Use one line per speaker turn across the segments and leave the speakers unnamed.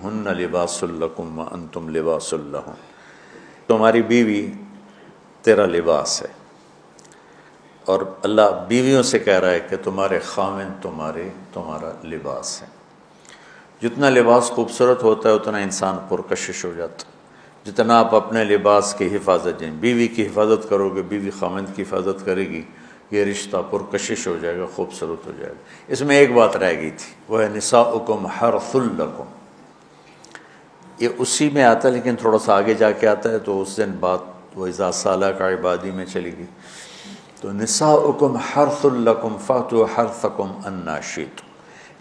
ہن لباس لکم وانتم لباس لہن، تمہاری بیوی تیرا لباس ہے، اور اللہ بیویوں سے کہہ رہا ہے کہ تمہارے خاوند تمہارا لباس ہے۔ جتنا لباس خوبصورت ہوتا ہے اتنا انسان پرکشش ہو جاتا ہے۔ جتنا آپ اپنے لباس کی حفاظت بیوی کی حفاظت کرو گے، بیوی خاوند کی حفاظت کرے گی، یہ رشتہ پرکشش ہو جائے گا، خوبصورت ہو جائے گا۔ اس میں ایک بات رہ گئی تھی، وہ ہے نساؤکم حرث لکم، یہ اسی میں آتا ہے لیکن تھوڑا سا آگے جا کے آتا ہے، تو اس دن بات وَإِذَا سَأَلَكَ عِبَادِي میں چلی گئی۔ تو نساؤکم حرث لکم فَأْتُوا حَرْثَكُمْ أَنَّىٰ شِئْتُمْ،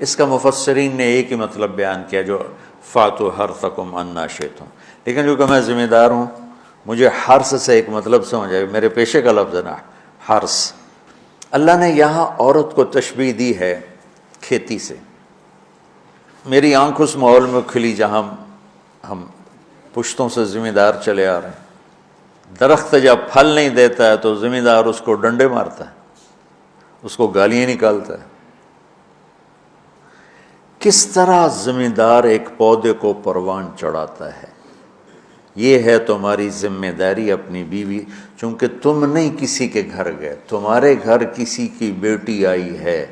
اس کا مفسرین نے ایک ہی مطلب بیان کیا جو فَأْتُوا حَرْثَكُمْ أَنَّىٰ شِئْتُمْ، لیکن کیونکہ میں ذمہ دار ہوں مجھے حرث سے ایک مطلب سمجھ آئے، میرے پیشے کا لفظ ہے نا حرث۔ اللہ نے یہاں عورت کو تشبیہ دی ہے کھیتی سے۔ میری آنکھ اس ماحول میں کھلی جہاں ہم پشتوں سے ذمہ دار چلے آ رہے ہیں۔ درخت جب پھل نہیں دیتا ہے تو ذمہ دار اس کو ڈنڈے مارتا ہے، اس کو گالیاں نکالتا ہے۔ کس طرح ذمہ دار ایک پودے کو پروان چڑھاتا ہے، یہ ہے تمہاری ذمہ داری اپنی بیوی، چونکہ تم نہیں کسی کے گھر گئے، تمہارے گھر کسی کی بیٹی آئی ہے،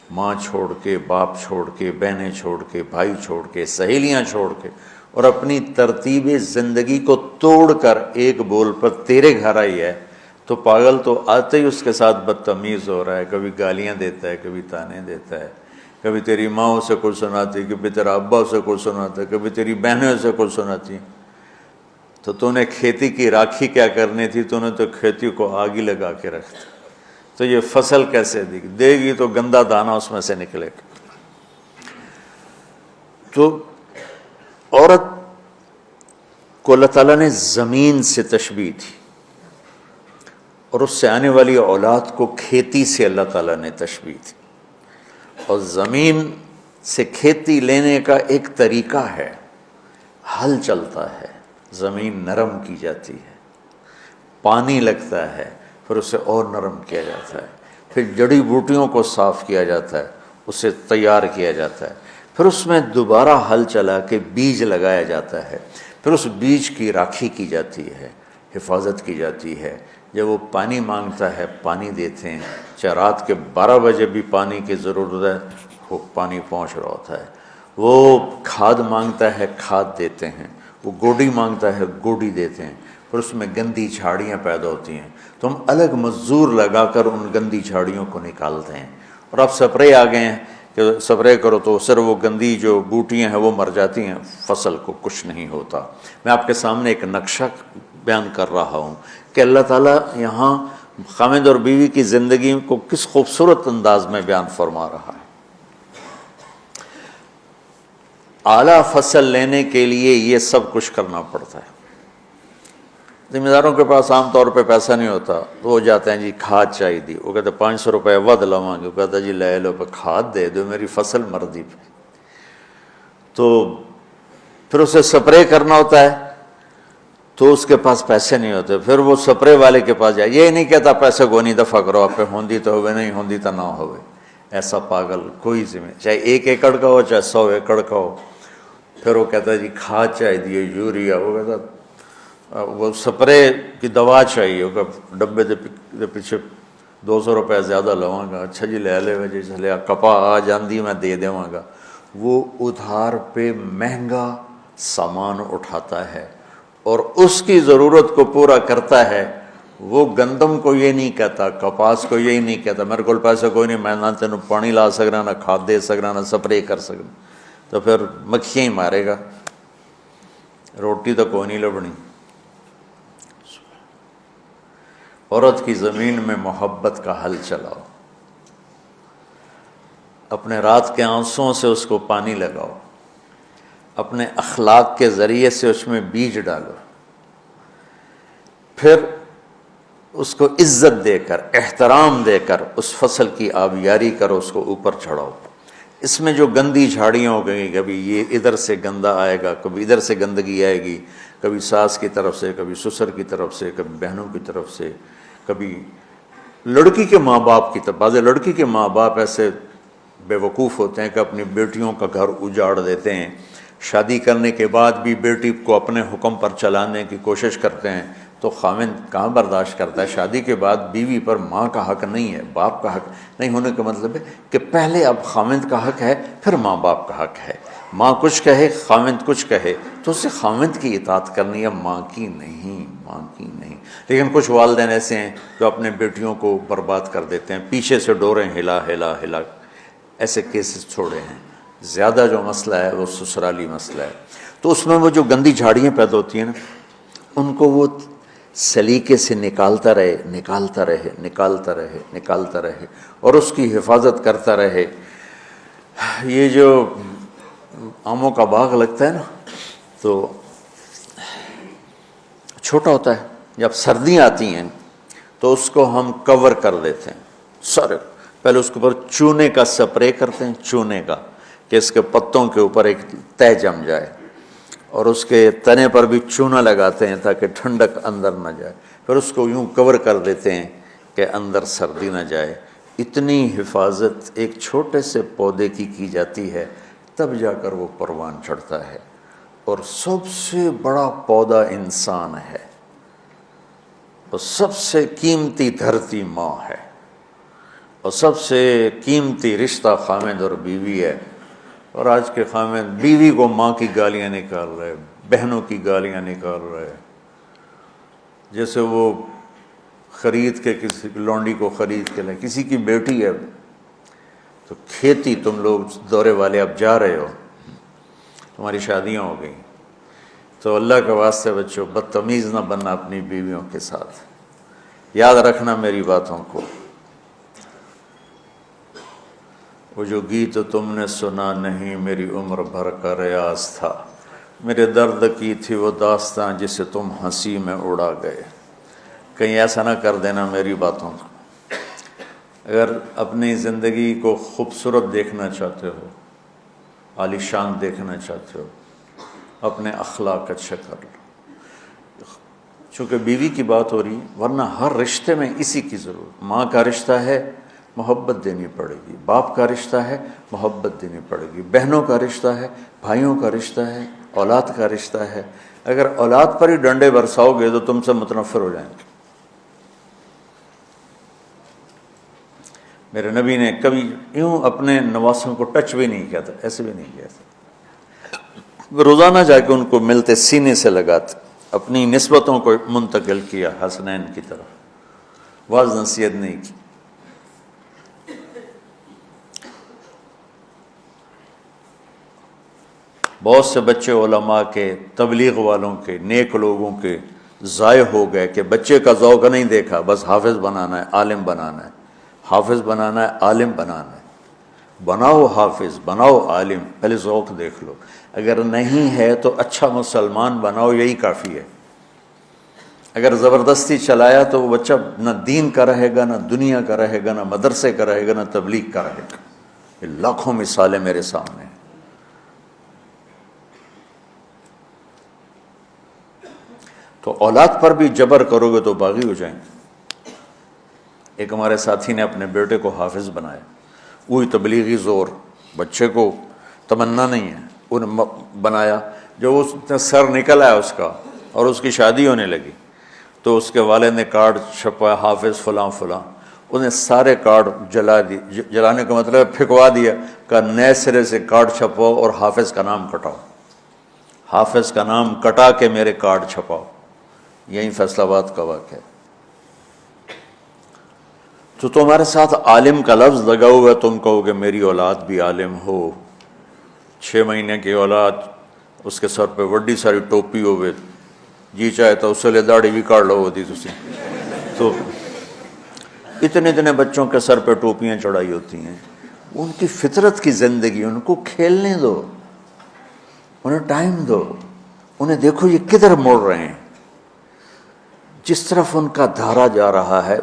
ماں چھوڑ کے، باپ چھوڑ کے، بہنیں چھوڑ کے، بھائی چھوڑ کے، سہیلیاں چھوڑ کے، اور اپنی ترتیب زندگی کو توڑ کر ایک بول پر تیرے گھر آئی ہے، تو پاگل تو آتے ہی اس کے ساتھ بدتمیز ہو رہا ہے، کبھی گالیاں دیتا ہے، کبھی تانے دیتا ہے، کبھی تیری ماں اسے کچھ سناتی، کبھی تیرا ابا اسے کچھ سناتا ہے، کبھی تیری بہنیں اسے کچھ سناتی۔ تو نے کھیتی کی راکھی کیا کرنی تھی، تو نے تو کھیتی کو آگ ہی لگا کے رکھ دی، تو یہ فصل کیسے دے گی، تو گندا دانہ اس میں سے نکلے گا۔ تو عورت کو اللہ تعالیٰ نے زمین سے تشبیہ دی، اور اس سے آنے والی اولاد کو کھیتی سے اللہ تعالیٰ نے تشبیہ دی، اور زمین سے کھیتی لینے کا ایک طریقہ ہے، ہل چلتا ہے، زمین نرم کی جاتی ہے، پانی لگتا ہے، پھر اسے اور نرم کیا جاتا ہے، پھر جڑی بوٹیوں کو صاف کیا جاتا ہے، اسے تیار کیا جاتا ہے، پھر اس میں دوبارہ ہل چلا کے بیج لگایا جاتا ہے، پھر اس بیج کی راکھی کی جاتی ہے، حفاظت کی جاتی ہے۔ جب وہ پانی مانگتا ہے پانی دیتے ہیں، چاہے رات کے 12 بجے بھی پانی کی ضرورت ہے، وہ پانی پہنچ رہا ہوتا ہے۔ وہ کھاد مانگتا ہے کھاد دیتے ہیں، وہ گوڈی مانگتا ہے گوڈی دیتے ہیں، پھر اس میں گندی جھاڑیاں پیدا ہوتی ہیں تو ہم الگ مزدور لگا کر ان گندی جھاڑیوں کو نکالتے ہیں، اور اب سپرے آ گئے ہیں کہ سپرے کرو تو صرف وہ گندی جو بوٹیاں ہیں وہ مر جاتی ہیں، فصل کو کچھ نہیں ہوتا۔ میں آپ کے سامنے ایک نقشہ بیان کر رہا ہوں کہ اللہ تعالیٰ یہاں خاوند اور بیوی کی زندگی کو کس خوبصورت انداز میں بیان فرما رہا ہے۔ اعلیٰ فصل لینے کے لیے یہ سب کچھ کرنا پڑتا ہے۔ ذمہ داروں کے پاس عام طور پہ پیسہ نہیں ہوتا تو وہ جاتے ہیں جی کھاد چاہیے دی، وہ کہتے ہیں 500 روپے ود لواں گے، وہ کہتا ہے جی لے لو، پہ کھاد دے دو میری فصل مردی پہ، تو پھر اسے سپرے کرنا ہوتا ہے تو اس کے پاس پیسے نہیں ہوتے، پھر وہ سپرے والے کے پاس جائے، یہ نہیں کہتا پیسے کو نہیں دفع کرو، آپ پہ ہوندی تو ہوئے نہیں ہوندی تو نہ ہوئے، ایسا پاگل کوئی ذمہ، چاہے 1 ایکڑ کا ہو چاہے 100 ایکڑ کا ہو، پھر وہ کہتا ہے جی کھاد چاہیے دیے، یوریا، وہ کہتا وہ سپرے کی دوا چاہیے، وہ ڈبے دے پیچھے 200 روپے زیادہ لواں گا، اچھا جی لے لے جی چلے کپا آ جاندی میں دے دیواں گا۔ وہ ادھار پہ مہنگا سامان اٹھاتا ہے اور اس کی ضرورت کو پورا کرتا ہے۔ وہ گندم کو یہ نہیں کہتا، کپاس کو یہی نہیں کہتا میرے کو پیسہ کوئی نہیں، میں نہ تینوں پانی لا سکنا، نہ کھاد دے سکنا، نہ سپرے کر سکنا، تو پھر مکھیاں ہی مارے گا، روٹی تو کوئی نہیں لبنی۔ عورت کی زمین میں محبت کا حل چلاؤ، اپنے رات کے آنسوؤں سے اس کو پانی لگاؤ، اپنے اخلاق کے ذریعے سے اس میں بیج ڈالو، پھر اس کو عزت دے کر، احترام دے کر اس فصل کی آبیاری کرو، اس کو اوپر چڑھاؤ۔ اس میں جو گندی جھاڑیاں ہو گئی، کبھی یہ ادھر سے گندا آئے گا، کبھی ادھر سے گندگی آئے گی، کبھی ساس کی طرف سے، کبھی سسر کی طرف سے، کبھی بہنوں کی طرف سے، کبھی لڑکی کے ماں باپ کی طرف۔ بعض لڑکی کے ماں باپ ایسے بے وقوف ہوتے ہیں کہ اپنی بیٹیوں کا گھر اجاڑ دیتے ہیں، شادی کرنے کے بعد بھی بیٹی کو اپنے حکم پر چلانے کی کوشش کرتے ہیں تو خاوند کہاں برداشت کرتا ہے؟ شادی کے بعد بیوی پر ماں کا حق نہیں ہے، باپ کا حق نہیں ہونے کا مطلب ہے کہ پہلے اب خاوند کا حق ہے، پھر ماں باپ کا حق ہے۔ ماں کچھ کہے، خاوند کچھ کہے تو اسے خاوند کی اطاعت کرنی ہے، ماں کی نہیں، ماں کی نہیں۔ لیکن کچھ والدین ایسے ہیں جو اپنے بیٹیوں کو برباد کر دیتے ہیں، پیچھے سے ڈوریں ہلا ہلا ہلا، ایسے کیسز چھوڑے ہیں۔ زیادہ جو مسئلہ ہے وہ سسرالی مسئلہ ہے، تو اس میں وہ جو گندی جھاڑیاں پیدا ہوتی ہیں نا، ان کو وہ سلیقے سے نکالتا رہے نکالتا رہے نکالتا رہے نکالتا رہے اور اس کی حفاظت کرتا رہے۔ یہ جو آموں کا باغ لگتا ہے نا تو چھوٹا ہوتا ہے، جب سردیاں آتی ہیں تو اس کو ہم کور کر دیتے ہیں سارے، پہلے اس کے اوپر چونے کا سپرے کرتے ہیں، چونے کا، کہ اس کے پتوں کے اوپر ایک تہ جم جائے، اور اس کے تنے پر بھی چونا لگاتے ہیں تاکہ ٹھنڈک اندر نہ جائے، پھر اس کو یوں کور کر دیتے ہیں کہ اندر سردی نہ جائے۔ اتنی حفاظت ایک چھوٹے سے پودے کی جاتی ہے، تب جا کر وہ پروان چڑھتا ہے۔ اور سب سے بڑا پودا انسان ہے، اور سب سے قیمتی دھرتی ماں ہے، اور سب سے قیمتی رشتہ خاوند اور بیوی ہے۔ اور آج کے خاوند بیوی کو ماں کی گالیاں نکال رہے، بہنوں کی گالیاں نکال رہے، جیسے وہ خرید کے کسی لونڈی کو خرید کے لیں۔ کسی کی بیٹی ہے تو کھیتی، تم لوگ دورے والے اب جا رہے ہو، تمہاری شادیاں ہو گئیں، تو اللہ کے واسطے بچوں بدتمیز نہ بننا اپنی بیویوں کے ساتھ، یاد رکھنا میری باتوں کو۔ وہ جو گیت تم نے سنا نہیں میری عمر بھر کا ریاض تھا، میرے درد کی تھی وہ داستاں جسے تم ہنسی میں اڑا گئے۔ کہیں ایسا نہ کر دینا میری باتوں کو۔ اگر اپنی زندگی کو خوبصورت دیکھنا چاہتے ہو، عالی شان دیکھنا چاہتے ہو، اپنے اخلاق اچھا کر لو۔ چونکہ بیوی کی بات ہو رہی ہے، ورنہ ہر رشتے میں اسی کی ضرورت۔ ماں کا رشتہ ہے، محبت دینی پڑے گی، باپ کا رشتہ ہے، محبت دینی پڑے گی، بہنوں کا رشتہ ہے، بھائیوں کا رشتہ ہے، اولاد کا رشتہ ہے۔ اگر اولاد پر ہی ڈنڈے برساؤ گے تو تم سے متنفر ہو جائیں گے۔ میرے نبی نے کبھی یوں اپنے نواسوں کو ٹچ بھی نہیں کیا تھا، ایسے بھی نہیں کیا تھا، روزانہ جا کے ان کو ملتے، سینے سے لگاتے، اپنی نسبتوں کو منتقل کیا حسنین کی طرف، واعظ نصیحت نہیں کی۔ بہت سے بچے علماء کے، تبلیغ والوں کے، نیک لوگوں کے ضائع ہو گئے کہ بچے کا ذوق نہیں دیکھا، بس حافظ بنانا ہے، عالم بنانا ہے، حافظ بنانا ہے، عالم بنانا ہے۔ بناؤ حافظ، بناؤ عالم، پہلے ذوق دیکھ لو۔ اگر نہیں ہے تو اچھا مسلمان بناؤ، یہی کافی ہے۔ اگر زبردستی چلایا تو وہ بچہ نہ دین کا رہے گا، نہ دنیا کا رہے گا، نہ مدرسے کا رہے گا، نہ تبلیغ کا رہے گا۔ یہ لاکھوں مثالیں میرے سامنے ہیں۔ تو اولاد پر بھی جبر کرو گے تو باغی ہو جائیں گے۔ ایک ہمارے ساتھی نے اپنے بیٹے کو حافظ بنایا، وہی تبلیغی زور، بچے کو تمنا نہیں ہے، انہیں بنایا۔ جو اس سر نکل آیا اس کا اور اس کی شادی ہونے لگی تو اس کے والد نے کارڈ چھپایا، حافظ فلاں فلاں، انہیں سارے کارڈ جلا دی، جلانے کا مطلب پھینکوا دیا، کہ نئے سرے سے کارڈ چھپاؤ اور حافظ کا نام کٹاؤ، حافظ کا نام کٹا کے میرے کارڈ چھپاؤ۔ یہی فیصل آباد کا واقعہ ہے۔ تو تمہارے ساتھ عالم کا لفظ لگا ہوا ہے، تم کہو گے میری اولاد بھی عالم ہو، 6 مہینے کی اولاد، اس کے سر پہ وڈی ساری ٹوپی ہوئے، جی چاہے تو اس سے لے داڑھی بھی کاٹ لو ہوتی تسی۔ تو اتنے بچوں کے سر پہ ٹوپیاں چڑھائی ہوتی ہیں، ان کی فطرت کی زندگی، ان کو کھیلنے دو، انہیں ٹائم دو، انہیں دیکھو یہ کدھر موڑ رہے ہیں، جس طرف ان کا دھارا جا رہا ہے۔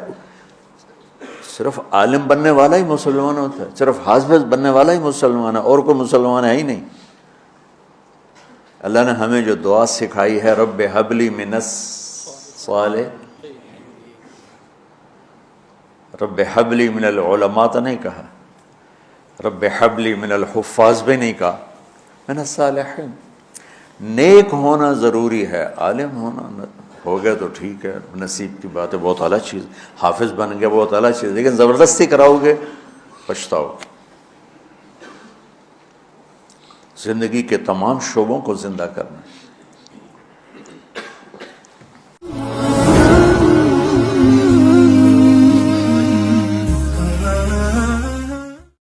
صرف عالم بننے والا ہی مسلمان ہوتا ہے، صرف حافظ بننے والا ہی مسلمان ہے، اور کوئی مسلمان ہے ہی نہیں۔ اللہ نے ہمیں جو دعا سکھائی ہے، رب ہب لی من الصالح، رب ہب لی من العلماء تو نہیں کہا، رب ہب لی من الحفاظ بھی نہیں کہا، من الصالحین۔ نیک ہونا ضروری ہے، عالم ہونا ہو گیا تو ٹھیک ہے، نصیب کی بات ہے، بہت اعلیٰ چیز، حافظ بن گیا بہت اعلیٰ چیز، لیکن زبردستی کراؤ گے پچھتاؤ گے۔ زندگی کے تمام شعبوں کو زندہ کرنا ہے۔